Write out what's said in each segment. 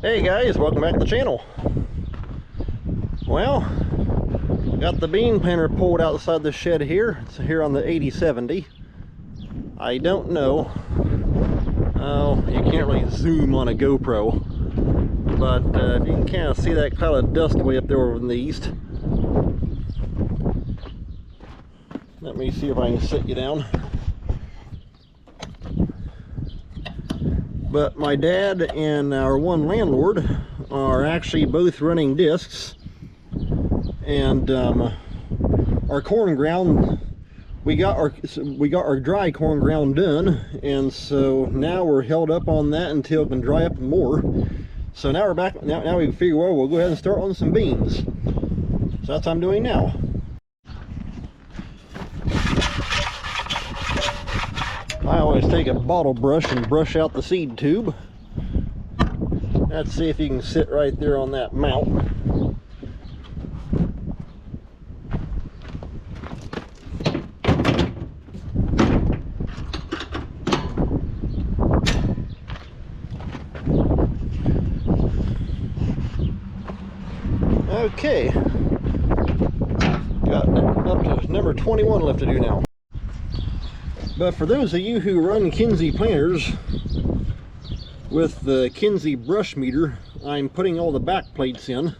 Hey guys, welcome back to the channel. Well, got the bean planter pulled outside the shed here. It's here on the 8070. I don't know. Oh, you can't really zoom on a GoPro, but you can kind of see that cloud of dust way up there over in the east. Let me see if I can sit you down. But my dad and our one landlord are actually both running discs, and our corn ground, we got our dry corn ground done, and so now we're held up on that until it can dry up more. So now we're back. Now we figure, well, we'll go ahead and start on some beans. So that's what I'm doing now. I always take a bottle brush and brush out the seed tube. Let's see if you can sit right there on that mount. Okay, got up to number 21 left to do now. But for those of you who run Kinze planters with the Kinze brush meter, I'm putting all the back plates in.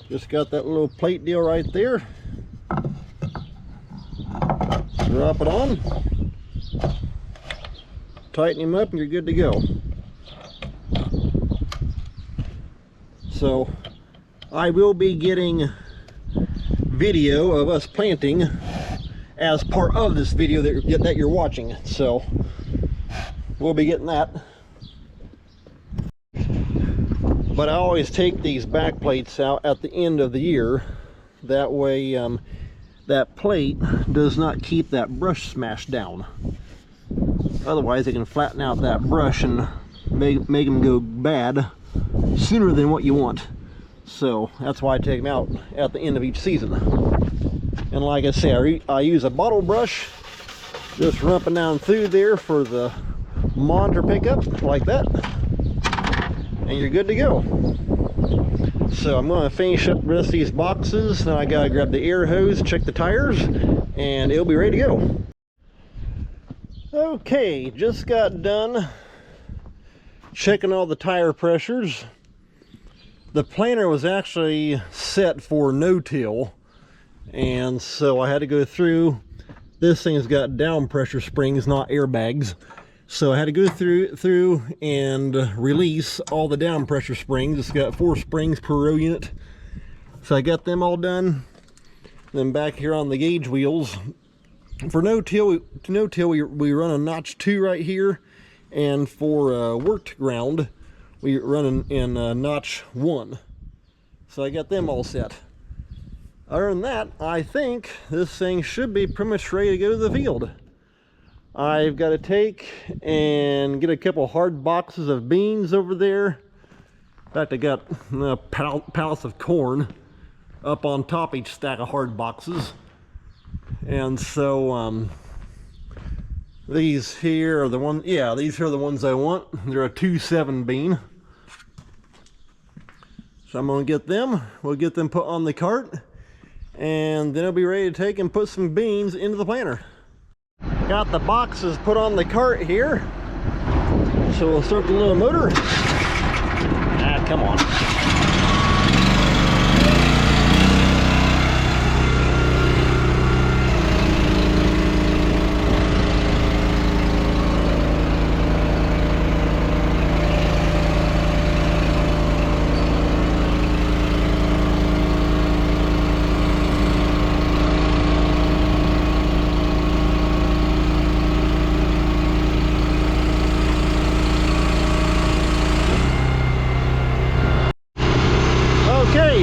Just got that little plate deal right there. Drop it on, tighten him up, and you're good to go. So I will be getting video of us planting as part of this video that you're watching, so we'll be getting that. But I always take these back plates out at the end of the year, that way that plate does not keep that brush smashed down. Otherwise they can flatten out that brush and make them go bad sooner than what you want. So that's why I take them out at the end of each season. And like I say, I use a bottle brush, just rumping down through there for the monitor pickup, like that, and you're good to go. So I'm going to finish up the rest of these boxes. Then I gotta grab the air hose, check the tires, and it'll be ready to go. Okay, just got done checking all the tire pressures. The planter was actually set for no-till, and so I had to go through. This thing's got down pressure springs, not airbags, so I had to go through and release all the down pressure springs. It's got 4 springs per row unit, so I got them all done. Then back here on the gauge wheels, for no-till we run a notch 2 right here, and for worked ground we run in notch 1. So I got them all set. Other than that, I think this thing should be pretty much ready to go to the field. I've got to take and get a couple hard boxes of beans over there. In fact, I got pallets of corn up on top each stack of hard boxes. And so these here are the ones, yeah, these are the ones I want. They're a 2-7 bean. So I'm going to get them. We'll get them put on the cart, and then I'll be ready to take and put some beans into the planter. Got the boxes put on the cart here. So we'll start the little motor. Ah, come on.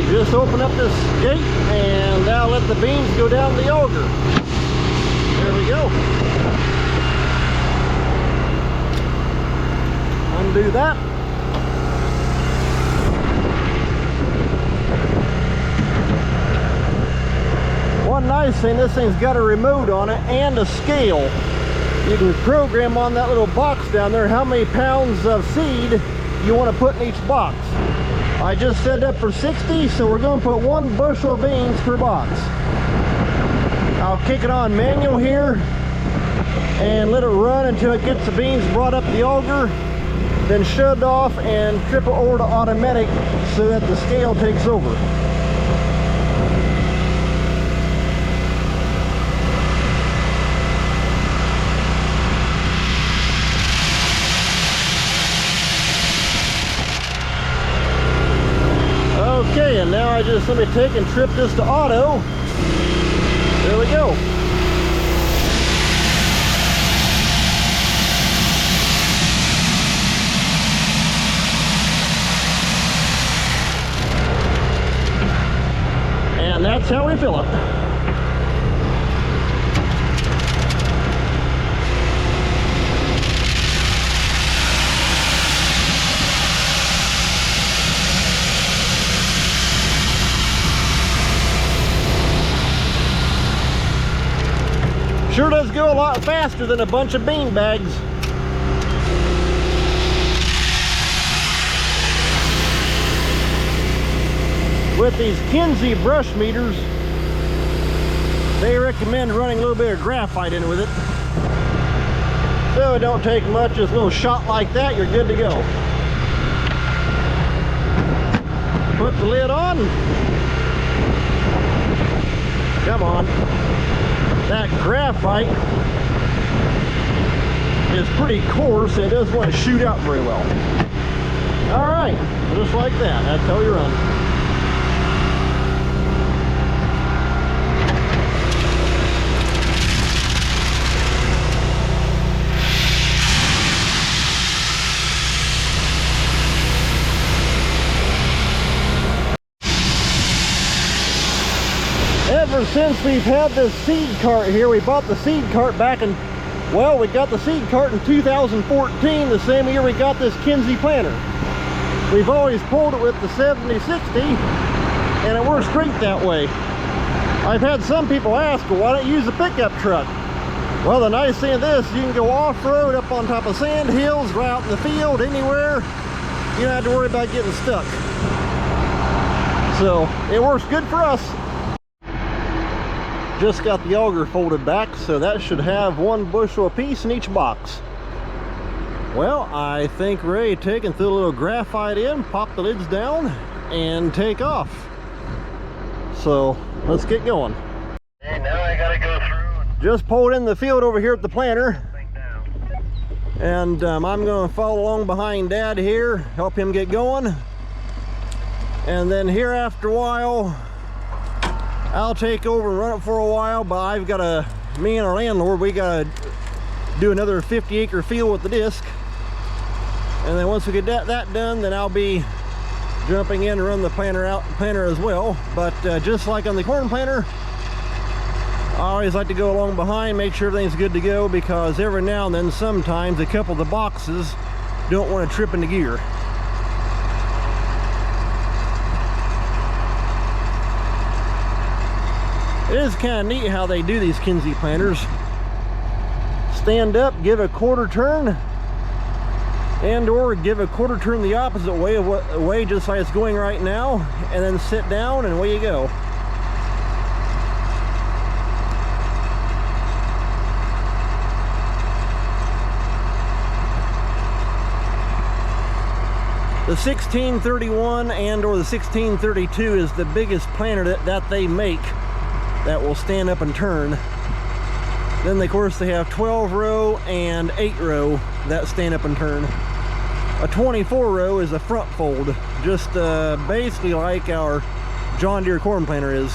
Just open up this gate and now let the beans go down the auger. There we go. Undo that. One nice thing, this thing's got a remote on it and a scale. you can program on that little box down there how many pounds of seed you want to put in each box. I just set it up for 60, so we're going to put 1 bushel of beans per box. I'll kick it on manual here and let it run until it gets the beans brought up the auger, then shut it off and trip it over to automatic so that the scale takes over. Okay, and now I just let me take and trip this to auto. There we go. And that's how we fill it. Sure does go a lot faster than a bunch of bean bags. With these Kinze brush meters, they recommend running a little bit of graphite in with it. So it don't take much, just a little shot like that, you're good to go. Put the lid on. Come on. That graphite is pretty coarse and it doesn't want to shoot out very well. Alright, just like that. That's how you run. Ever since we've had this seed cart here, we bought the seed cart back in, well, we got the seed cart in 2014, the same year we got this Kinze planter. We've always pulled it with the 7060 and it works great that way. I've had some people ask, well, why don't you use a pickup truck? Well, the nice thing of this, you can go off-road up on top of sand hills, right out in the field, anywhere. You don't have to worry about getting stuck. So it works good for us. Just got the auger folded back, so that should have 1 bushel apiece in each box. Well, I think we're ready to take and throw a little graphite in, pop the lids down, and take off. So let's get going. Hey, now I gotta go through. Just pulled in the field over here at the planter, and I'm going to follow along behind Dad here, help him get going, and then here after a while I'll take over and run it for a while. But I've got me and our landlord, we got to do another 50-acre field with the disc, and then once we get that done, then I'll be jumping in to run the planter as well. But just like on the corn planter, I always like to go along behind, make sure everything's good to go, because every now and then, sometimes a couple of the boxes don't want to trip into gear. It is kind of neat how they do these Kinze planters. Stand up, give a quarter turn, and or give a quarter turn the opposite way, just like it's going right now, and then sit down and away you go. The 1631 and or the 1632 is the biggest planter that they make that will stand up and turn. Then of course they have 12 row and 8 row that stand up and turn. A 24 row is a front fold, just basically like our John Deere corn planter is.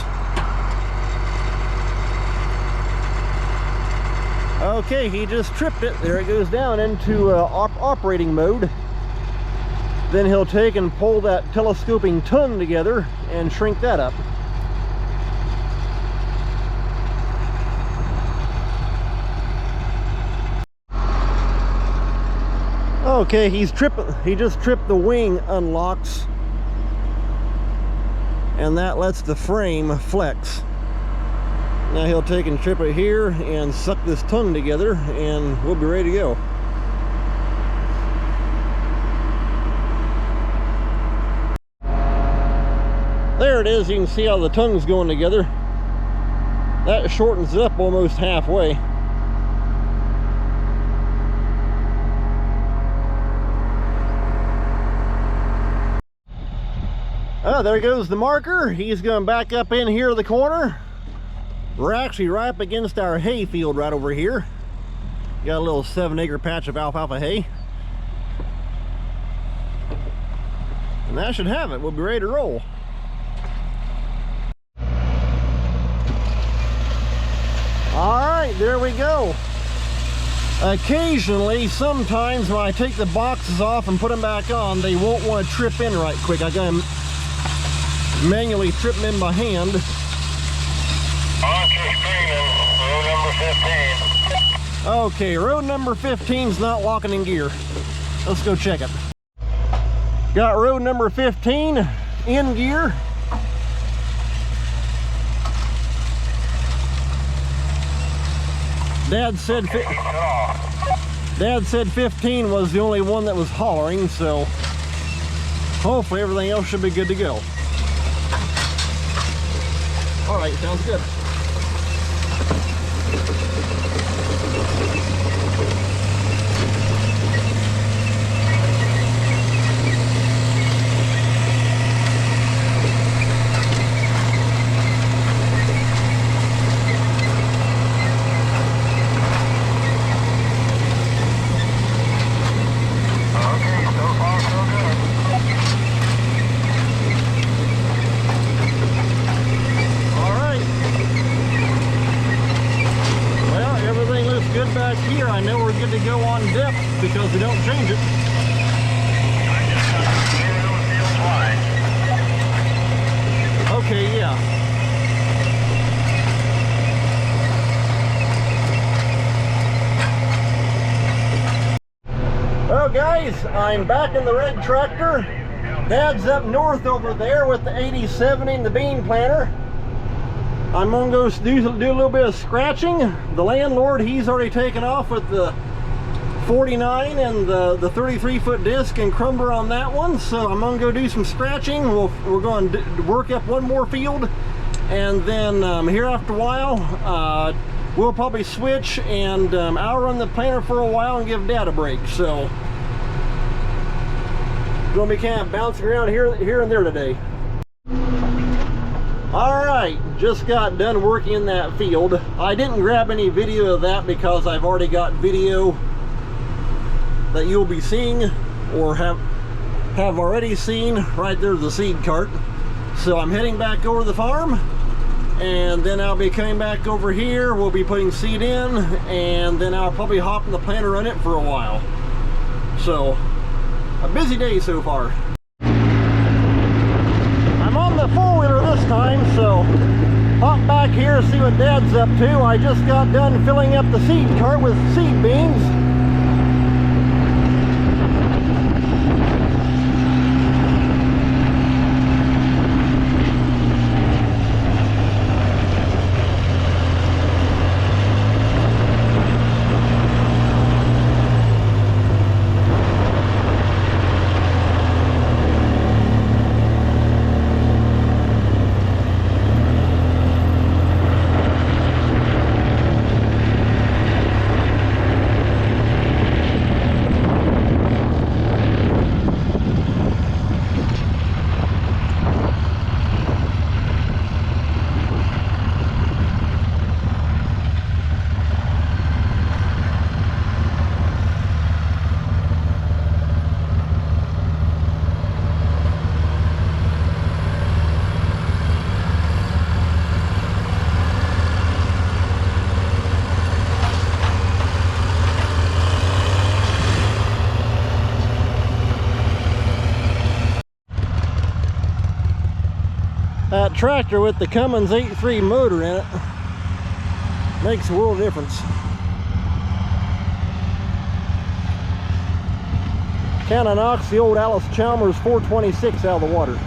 Okay, he just tripped it. There it goes down into operating mode. Then he'll take and pull that telescoping tongue together and shrink that up. Okay, he just tripped the wing unlocks, and that lets the frame flex. Now he'll take and trip it here and suck this tongue together, and we'll be ready to go. There it is. You can see how the tongue's going together. That shortens it up almost halfway. Oh, there goes the marker. He's going back up in here to the corner. We're actually right up against our hay field right over here. Got a little 7-acre patch of alfalfa hay. And that should have it. We'll be ready to roll. Alright, there we go. Occasionally, sometimes when I take the boxes off and put them back on, they won't want to trip in right quick. I gotta manually trip them in by hand. Okay, road number 15 is not locking in gear. Let's go check it. Got road number 15 in gear. Dad said 15 was the only one that was hollering, so hopefully everything else should be good to go. All right, sounds good. Back here, I know we're good to go on depth because we don't change it. Okay, yeah. Well, guys, I'm back in the red tractor. Dad's up north over there with the 8070 and the bean planter. I'm gonna go do a little bit of scratching. The landlord, he's already taken off with the 49 and the 33-foot disc and crumbler on that one. So I'm gonna go do some scratching. We're going to work up one more field, and then here after a while, we'll probably switch, and I'll run the planter for a while and give Dad a break. So gonna be kind of bouncing around here and there today. Alright, just got done working in that field. I didn't grab any video of that because I've already got video that you'll be seeing or have already seen. Right there's the seed cart. So I'm heading back over to the farm, and then I'll be coming back over here. We'll be putting seed in, and then I'll probably hop in the planter run it for a while. So, a busy day so far. The four-wheeler this time, so hop back here, see what Dad's up to. I just got done filling up the seed cart with seed beans. That tractor with the Cummins 8.3 motor in it makes a world of difference. Kind of knocks the old Alice Chalmers 426 out of the water.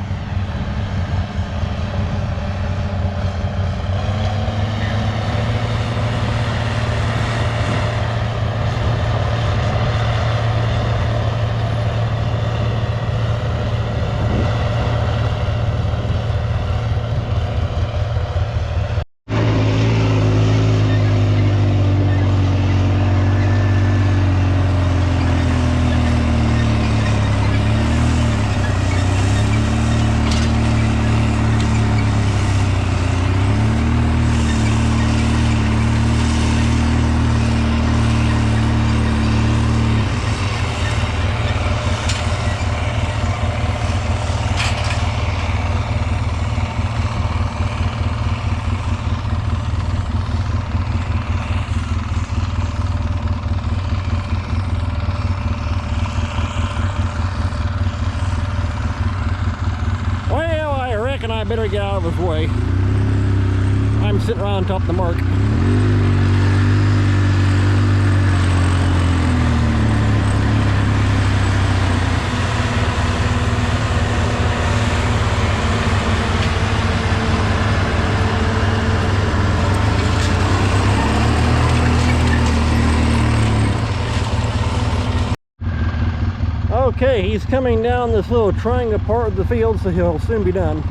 and I better get out of his way. I'm sitting right on top of the mark. Okay, he's coming down this little triangle part of the field, so he'll soon be done.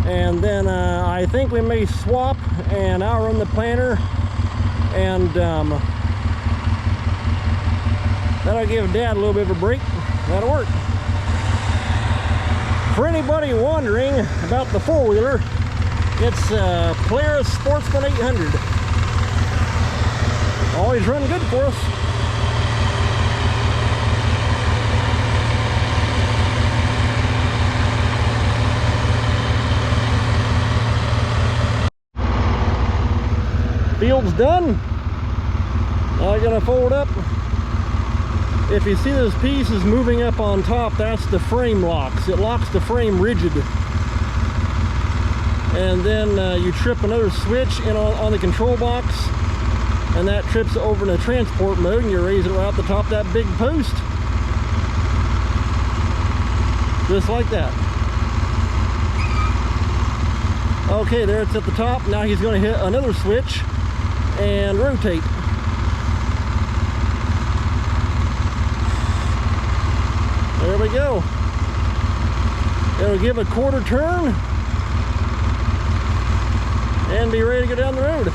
And then I think we may swap, and I'll run the planter, and that'll give Dad a little bit of a break. That'll work. For anybody wondering about the four-wheeler, it's Polaris Sportsman 800. Always run good for us. Field's done. Now I'm gonna fold up. If you see those pieces moving up on top, that's the frame locks. It locks the frame rigid. And then you trip another switch in on the control box, and that trips it over in the transport mode, and you raise it right up the top of that big post. Just like that. Okay, there it's at the top. Now he's gonna hit another switch and rotate. There we go. It'll give a quarter turn and be ready to go down the road.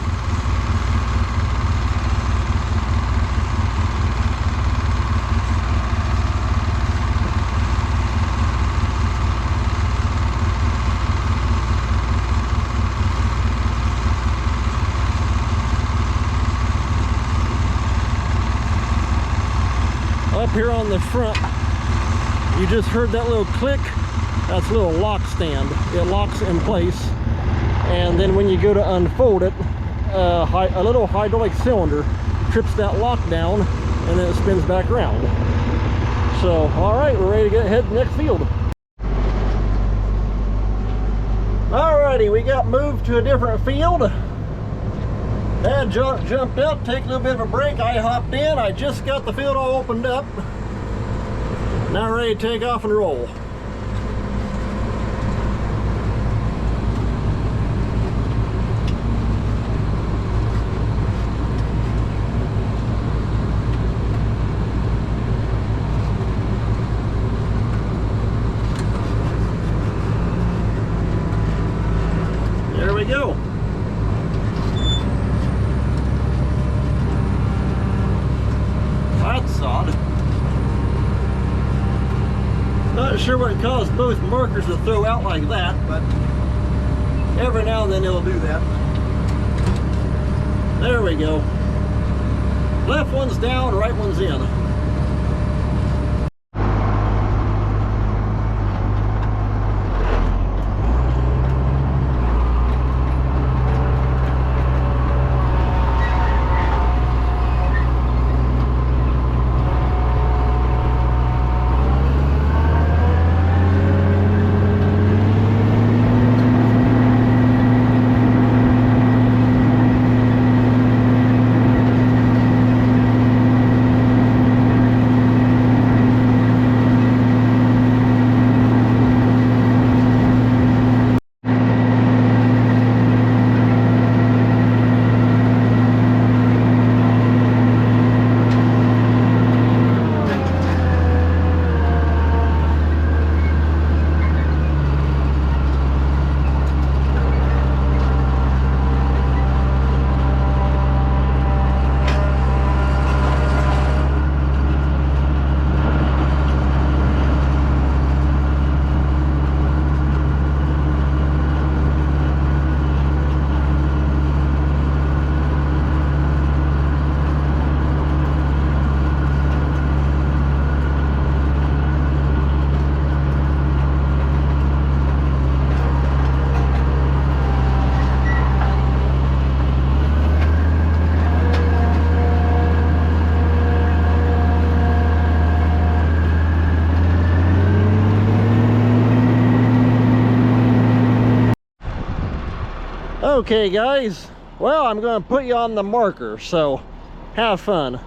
Up here on the front, you just heard that little click. That's a little lock stand. It locks in place, and then when you go to unfold it, a little hydraulic cylinder trips that lock down, and then it spins back around. So, all right, we're ready to head to the next field. Alrighty, we got moved to a different field. Dad jumped up, take a little bit of a break. I hopped in. I just got the field all opened up. Now ready to take off and roll. There we go. That's odd. Not sure what caused both markers to throw out like that, but every now and then it'll do that. There we go. Left one's down, right one's in. Okay guys, well, I'm going to put you on the marker, so have fun.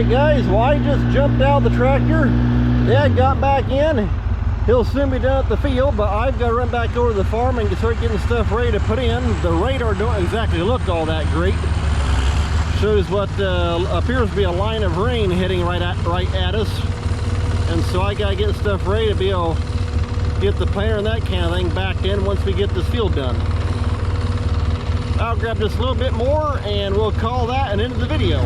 Guys, well, I just jumped out of the tractor. Dad got back in. He'll soon be done at the field, but I've got to run back over to the farm and start getting stuff ready to put in. The radar don't exactly look all that great. Shows what appears to be a line of rain heading right at us, and so I gotta get stuff ready to be able to get the planter and that kind of thing back in once we get this field done. I'll grab just a little bit more and we'll call that an end of the video.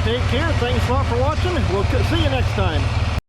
Take care. Thanks a lot for watching. We'll see you next time.